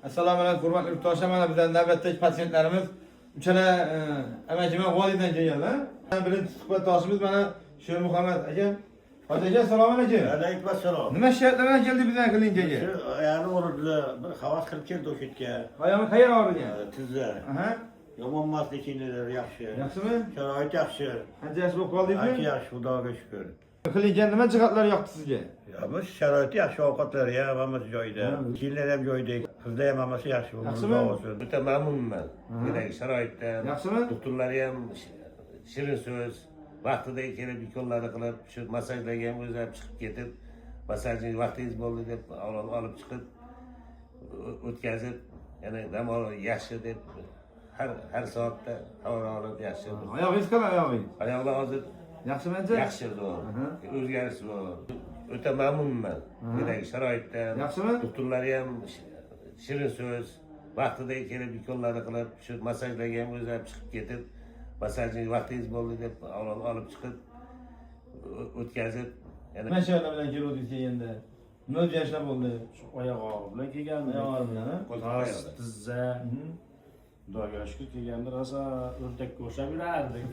Assalomu alaykum hurmatli yurtdoshlar. Mana bizning navbatdagi patsientlarimiz uchala amajima G'olidan kelganlar. Birinchi suhbatdoshimiz mana Sher Muhammad aka. Hoji aka, assalomu alaykum. Alaykum assalom. Nima shikayatlar bilan keldi bizning klinikaga? Shu ayani o'rnida bir havas qilib keldi o'sha yerga. Oyog'i qayerga og'rigan? Tizza. Aha. Yomon emas lekinlar yaxshi. Yaxshimi? Sharoit yaxshi. Qancha yosh bo'lib qoldingizmi? Ancha yaxshi, Xudoga shukr. Klinikaning nima jihatlari yoqdi sizga? Ya bu sharoiti yaxshi, ovqatlari ham hammasi joyida. Kiyimlar ham joyida. Qizlar ham hammasi yaxshi. Yaxshimi? O'ta mamnunman. Bunaqa sharoitdan. Yaxshimi? Doktorlari ham shirin so'z, vaqtida kelib ukollarni qilib, shu massajlarga ham o'zi ham chiqib ketib, massajning vaqtingiz bo'ldi deb olib chiqib o'tkazib, yana dam yaxshi deb har soatda xabar olib yaxshi. Oyog'ingiz qanday oyog'ingiz? Oyoqlar hozir Yaxshimi anja? yaxshi bor. O'zgarish bor. O'ta mamnunman. Bunaqa sharoitdan. Yaxshimi? Doktorlari ham shirin so'z, vaqtida kelib ukollarni qilib, shu massajlarga ham o'zi ham chiqib ketib, massajning vaqtingiz bo'ldi deb olib chiqib o'tkazib, yana Nima shikayatlar bilan keldingiz kelganda? Nima o'zgarishlar bo'ldi? Shu oyoq og'rig'i bilan kelgandim. Oyoq og'rig'i bilan, ha? Qo'l tizza. Xudoga shukr kelganda rosa o'rdakka o'xshab yurardik.